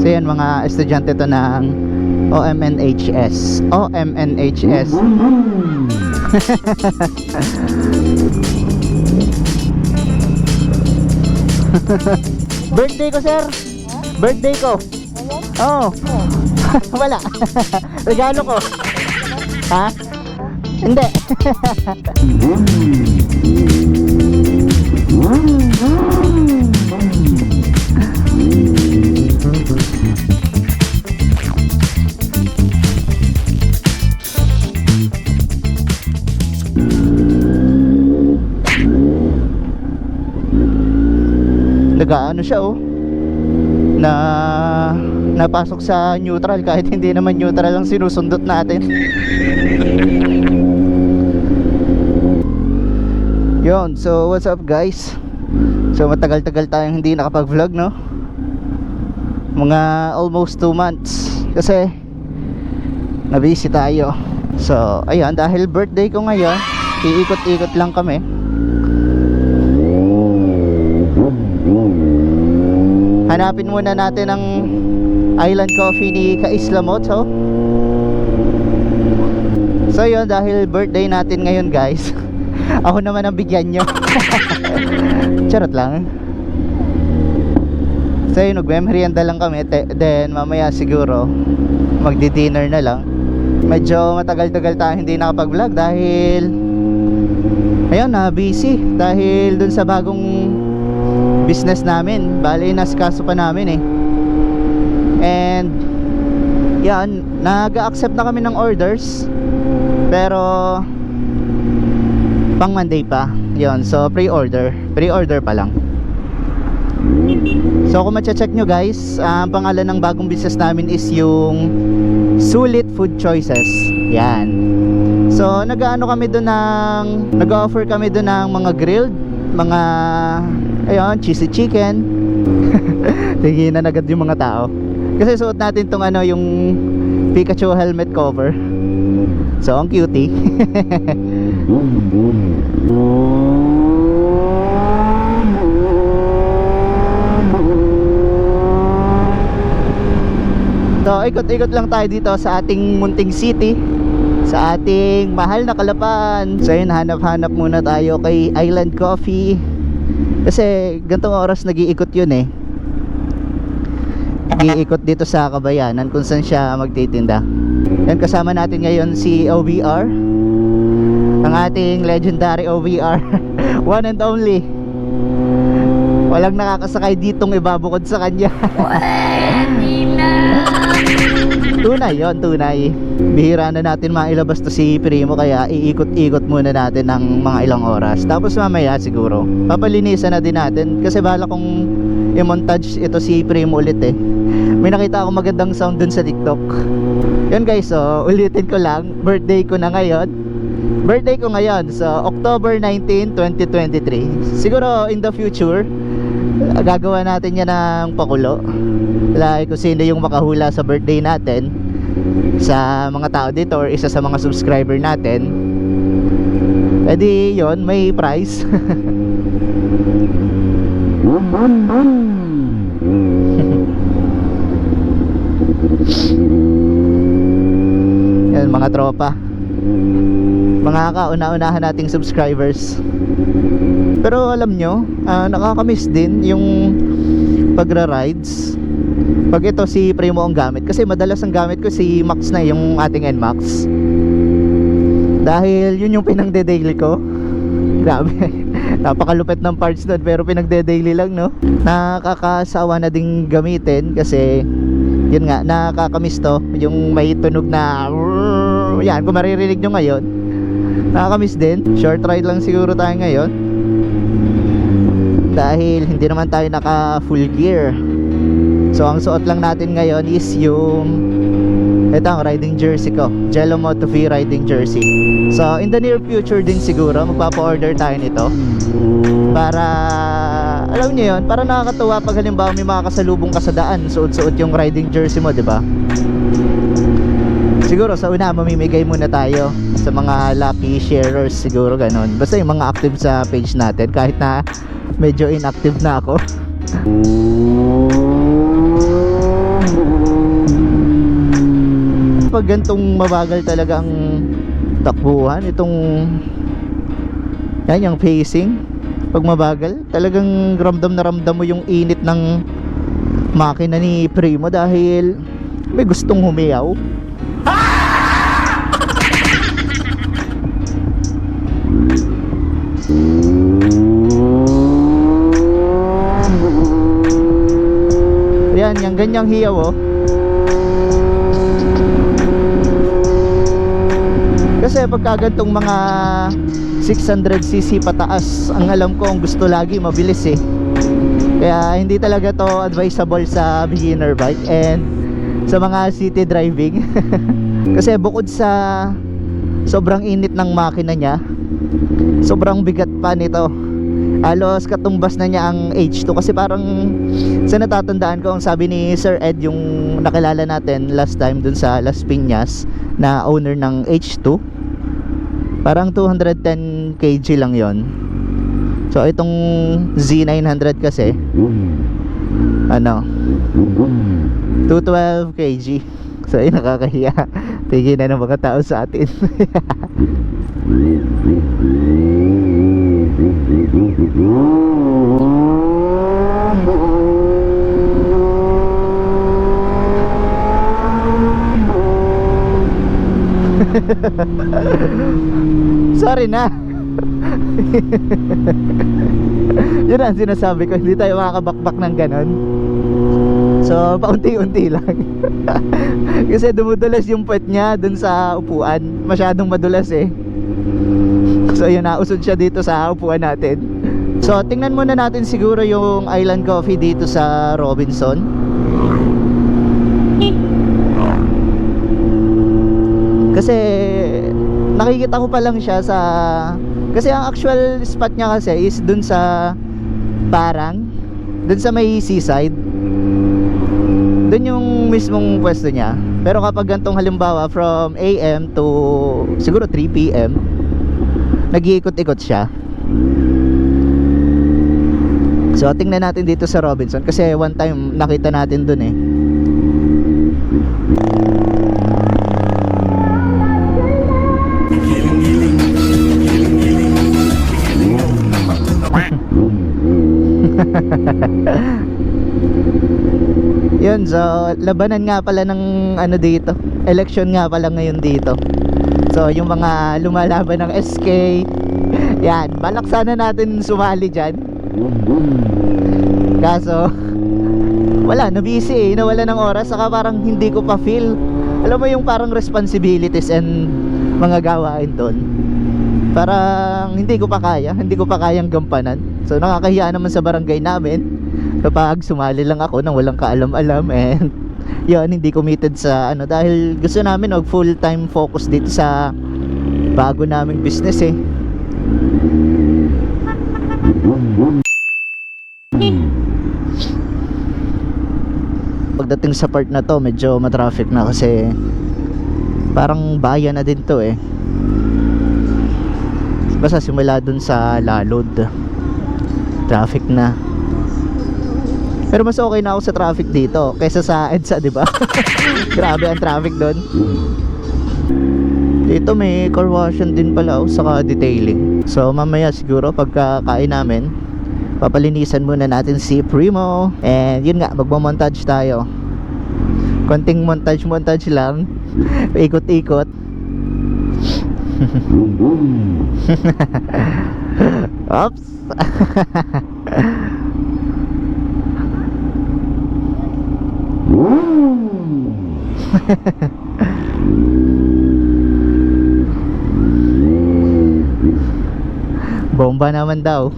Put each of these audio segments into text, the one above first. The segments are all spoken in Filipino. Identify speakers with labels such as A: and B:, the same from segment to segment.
A: So yan, mga estudyante to ng OMNHS. OMNHS. Birthday ko, sir. Birthday ko. Oh. Wala. Regalo ko. Ha? Hindi. Nag-ano siya, oh, na napasok sa neutral kahit hindi naman neutral ang sinusundot natin. Yon, so what's up guys? So matagal-tagal tayong hindi nakapag-vlog, no? Mga almost 2 months kasi na-busy tayo. So ayan, dahil birthday ko ngayon, iikot-ikot lang kami. Hanapin muna natin ang Island Coffee ni Ka-Isla Moto. So yun, dahil birthday natin ngayon guys, ako naman ang bigyan nyo. Charot lang. So yun, nagme-merienda lang kami. Then mamaya siguro magdi-dinner na lang. Medyo matagal-tagal tayo hindi nakapag-vlog dahil ayun, busy dahil dun sa bagong business namin. Bali, nasikaso pa namin eh. And yan, nag-accept na kami ng orders, pero pang Monday pa yon. So pre-order pa lang. So kung mache-check nyo guys, ang pangalan ng bagong business namin is yung Sulit Food Choices. Yan. So nag-ano kami doon ng, nag-offer kami doon ng mga grilled, mga ayun, cheesy chicken. Tinginan agad yung mga tao kasi suot natin tong ano, yung Pikachu helmet cover. So ang cutie. So ikot-ikot lang tayo dito sa ating munting city, sa ating mahal na Calapan. So yun, hanap-hanap muna tayo kay Island Coffee kasi gantong oras nag-iikot yun eh. Nag-iikot dito sa Kabayanan kung saan siya magtitinda. Yan, kasama natin ngayon si OVR, ang ating legendary OVR. One and only. Walang nakakasakay ditong ibabukod sa kanya. Tunay yon, tunay. Bihira na natin mailabas to si Primo, kaya iikot-ikot muna natin ng mga ilang oras. Tapos mamaya siguro papalinisan na din natin kasi bala kong i-montage ito si Primo ulit eh. May nakita ako magandang sound dun sa TikTok. Yun guys, so ulitin ko lang, birthday ko na ngayon. Birthday ko ngayon, so October 19, 2023. Siguro in the future gagawa natin yan ng pakulo, like kung sino yung makahula sa birthday natin sa mga tao dito or isa sa mga subscriber natin, edi yon, may prize. Yan mga tropa, mga kauna-unahan nating subscribers. Pero alam nyo, nakakamiss din yung pagra-rides pag ito si Primo ang gamit, kasi madalas ang gamit ko si Max na, yung ating NMAX, dahil yun yung pinagde-daily ko. Grabe. Napakalupit ng parts doon pero pinagde-daily lang, no? Nakakasawa na ding gamitin kasi yun nga, nakakamiss to, yung may tunog na yan, kung maririnig nyo ngayon, nakakamiss din. Short ride lang siguro tayo ngayon dahil hindi naman tayo naka full gear. So ang suot lang natin ngayon is yung ito, ang riding jersey ko, Jello Moto V riding jersey. So in the near future din siguro magpapa-order tayo nito para, alam niyo yun, para nakakatuwa pag halimbawa may mga kasalubong ka sa daan, suot-suot yung riding jersey mo, diba? Siguro sa una mamimigay muna tayo sa mga lucky sharers, siguro ganon. Basta yung mga active sa page natin, kahit na medyo inactive na ako. pag gantong mabagal talaga ang takbuhan, itong yan yung pacing, pag mabagal talagang ramdam na ramdam mo yung init ng makina ni Primo dahil may gustong humiyaw. Yan, yung ganyang hiyaw oh. Kasi pagkagantong mga 600cc pataas, ang alam ko ang gusto lagi mabilis eh. Kaya hindi talaga to advisable sa beginner bike and sa mga city driving. Kasi bukod sa sobrang init ng makina niya, sobrang bigat pa nito. Halos katumbas na niya ang H2. Kasi parang sa natatandaan ko, ang sabi ni Sir Ed, yung nakilala natin last time dun sa Las Piñas, na owner ng H2, parang 210 kg lang yon. So itong Z900 kasi ano, 212 kg. So ay nakakahiya. Tingin na ng mga tao sa atin. Sorry na. Yun ang sinasabi ko, hindi tayo makakabakbak ng ganon. So paunti-unti lang. Kasi dumudulas yung puwet niya dun sa upuan. Masyadong madulas eh. So yun, nausod siya dito sa upuan natin. So tingnan muna natin siguro yung Island Coffee dito sa Robinson. Kasi nakikita ko pa lang siya sa, kasi ang actual spot niya kasi is dun sa Parang, dun sa may seaside. Dun yung mismong pwesto niya. Pero kapag gantong halimbawa from AM to siguro 3 PM, nag-iikot-ikot siya. So tingnan natin dito sa Robinson kasi one time nakita natin dun eh. Yun, so labanan nga pala ng ano dito, election nga pala ngayon dito. So yung mga lumalaban ng SK, yan, balak sana natin sumali dyan. Kaso wala, nabisi eh, nawala ng oras. Saka parang hindi ko pa feel, alam mo yung parang responsibilities and mga gawain doon, parang hindi ko pa kayang gampanan. So nakakahiya naman sa barangay namin kapag sumali lang ako nang walang kaalam-alam. And yun, hindi committed sa ano, dahil gusto namin mag full time focus dito sa bago naming business eh. Pagdating sa part na to, medyo matraffic na kasi parang bayan na din to eh. Basta simula dun sa Lalod, traffic na. Pero mas okay na ako sa traffic dito kaysa sa EDSA, di ba? Grabe ang traffic doon. Dito may car washan din pala oh, saka detailing. So mamaya siguro pagkakain namin, papalinisan muna natin si Primo. And yun nga, magmamontage tayo. Konting montage lang. Ikot-ikot. Oops. Bomba naman daw.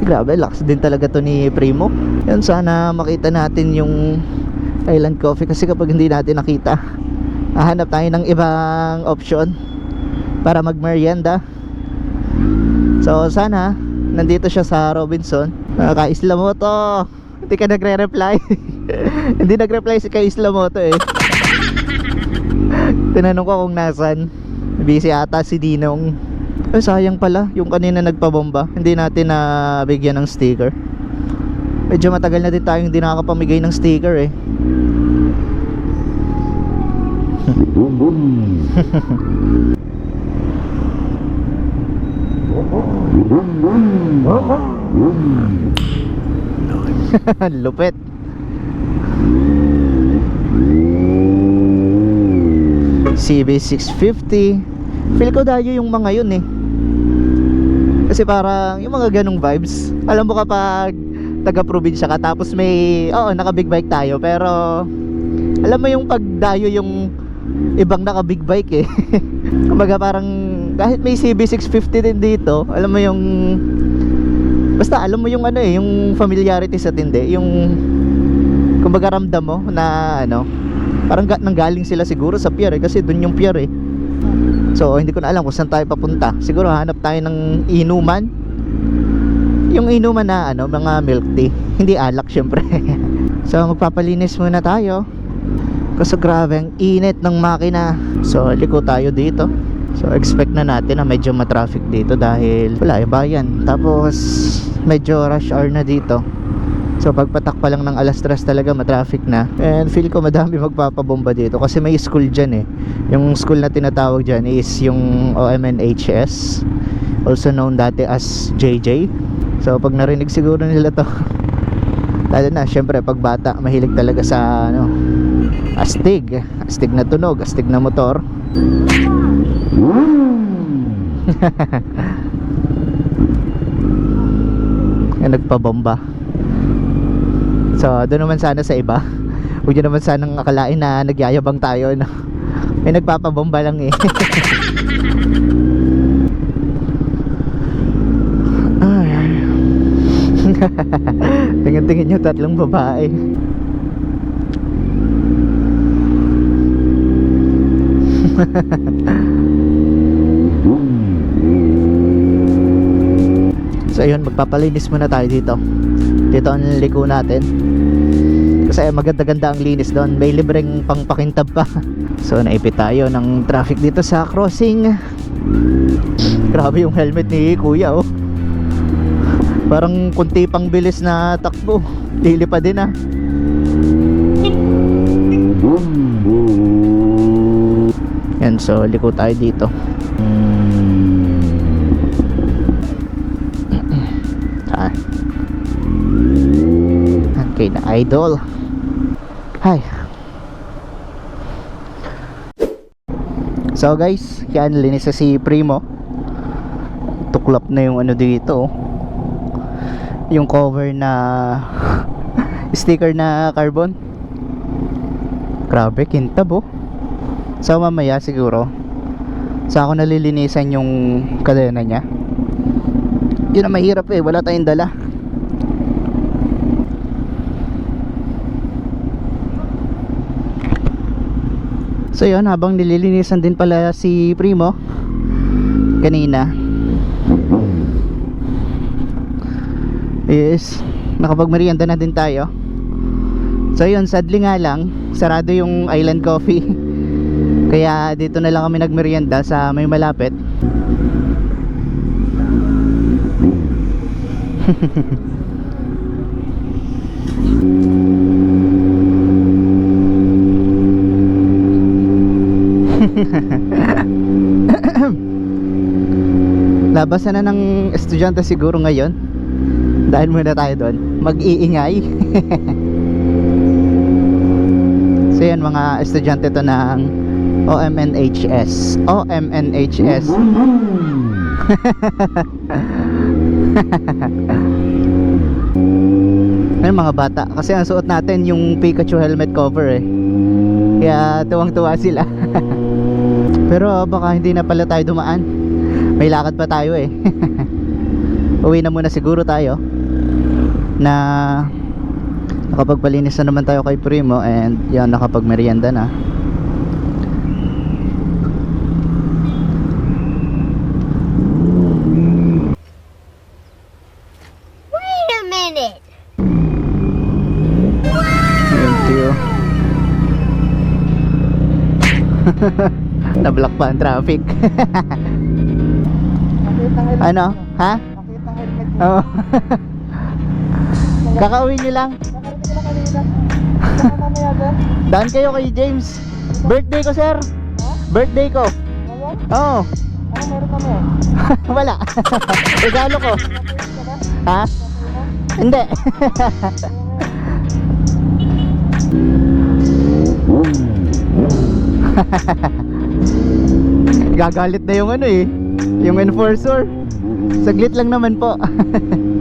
A: Grabe, lakas din talaga to ni Primo. Yan, sana makita natin yung Island Coffee kasi kapag hindi natin nakita, hahanap tayo ng ibang option para magmerienda. So sana nandito siya sa Robinson. Ka-Islamoto, hindi ka nagre-reply. Hindi nag-reply si Ka-Islamoto eh. Tinanong ko kung nasan. Busy ata si Dinong. Ay sayang pala, yung kanina nagpabomba, hindi natin nabigyan ng sticker. Medyo matagal na din tayong hindi nakakapamigay ng sticker eh. Lupit. CB650. Feel ko dayo yung mga yun eh. Kasi parang yung mga ganong vibes. Alam mo kapag taga-probinsya ka tapos may, oo, naka-big bike tayo, pero alam mo yung pagdayo yung ibang naka-big bike eh. Kumbaga parang kahit may CB650 din dito, alam mo yung basta alam mo yung ano eh, yung familiarity sa tindi, yung kumbaga ramdam mo na ano, parang nanggaling sila siguro sa pier eh, kasi dun yung pier eh. So hindi ko na alam kung saan tayo papunta. Siguro hanap tayo ng inuman. Yung inuman na ano, mga milk tea, hindi alak syempre. So magpapalinis muna tayo kasi grabe ang init ng makina. So liko tayo dito. So expect na natin na medyo matraffic dito dahil wala yung bayan. Tapos medyo rush hour na dito. So pagpatak pa lang ng alas 3 talaga matraffic na. And feel ko madami magpapabomba dito kasi may school dyan eh. Yung school na tinatawag dyan is yung OMNHS, also known dati as JJ. So pag narinig siguro nila to, lalo na syempre pag bata mahilig talaga sa ano, astig na tunog, astig na motor. Yan, nagpabomba. So doon naman sana sa iba, huwag nyo naman sanang akalain na nagyayabang tayo, no? May nagpapabomba lang eh. Tingin-tingin yung tatlong babae. So ayun, magpapalinis muna tayo dito. Dito ang liko natin kasi maganda-ganda ang linis doon. May libreng pangpakintab pa. So naipit tayo ng traffic dito sa crossing. Grabe yung helmet ni kuya oh. Parang kunti pang bilis na takbo, lilipad din ah. Yan, so liko tayo dito. Okay na idol. Hi. So guys, yan, linis na si Primo. Tuklap na yung ano dito, yung cover na sticker na carbon. Grabe, kintab oh. So mamaya siguro sa ako nalilinisan yung kadena niya. Yun ang mahirap eh, wala tayong dala. So yun, habang nililinisan din pala si Primo kanina is nakapagmerienda na din tayo. So yun, sadly nga lang sarado yung Island Coffee. Kaya dito na lang kami nagmerienda sa may malapit. Labasan na ng estudyante siguro ngayon. Dahil muna tayo doon, mag-iingay. So yan, mga estudyante to ng OMNHS. OMNHS. Ayun, mga bata, kasi ang suot natin yung Pikachu helmet cover eh. Kaya tuwang-tuwa sila. Pero baka hindi na pala tayo dumaan. May lakad pa tayo eh. Uwi na muna siguro tayo. Na nakapagpalinis na naman tayo kay Primo. And yan, nakapagmerienda na.
B: Wait a minute.
A: Thank you. Na-block pa ang traffic. Ano? Ha? Oo. Kakauwi nyo lang. Daan kayo kay James. Birthday ko, sir. Birthday ko. Oo.
C: Ano meron kami?
A: Wala. Regalo ko. Ha? Hindi. Gagalit na yung ano eh, yung enforcer. Saglit lang naman po.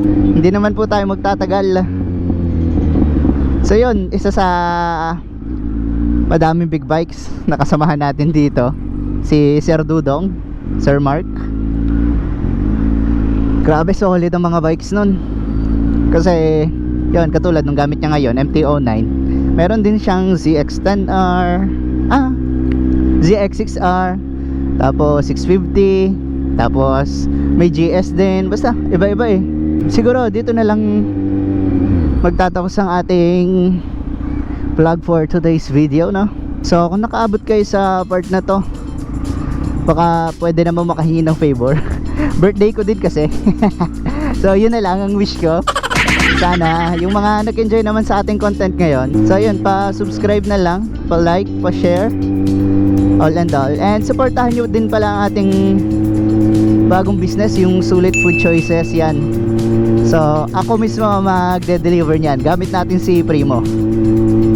A: Hindi naman po tayo magtatagal. So yun, isa sa madaming big bikes na kasamahan natin dito, si Sir Dudong, Sir Mark. Grabe solid ang mga bikes nun. Kasi yun, katulad nung gamit niya ngayon, MT-09. Meron din siyang ZX-10R, ZX-6R, tapos 650, tapos may GS din. Basta iba-iba eh. Siguro dito na lang magtatapos ang ating vlog for today's video, no? So kung nakaabot kayo sa part na to, baka pwede naman makahingi ng favor. Birthday ko din kasi. So yun na lang ang wish ko. Sana yung mga nag-enjoy naman sa ating content ngayon, so yun, pa-subscribe na lang, pa-like, pa-share, all and all. And supportahan nyo din pala ang ating bagong business, yung Sulit Food Choices. Yan. So ako mismo magde-deliver niyan. Gamit natin si Primo.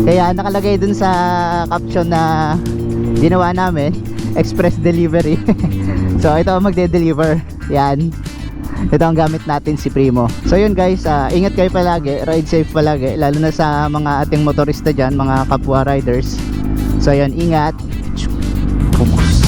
A: Kaya nakalagay dun sa caption na ginawa namin, express delivery. So ito ang magde-deliver. Yan. Ito ang gamit natin, si Primo. So yun guys, ingat kayo palagi, ride safe palagi, lalo na sa mga ating motorista dyan, mga kapwa riders. So yun, ingat. Focus.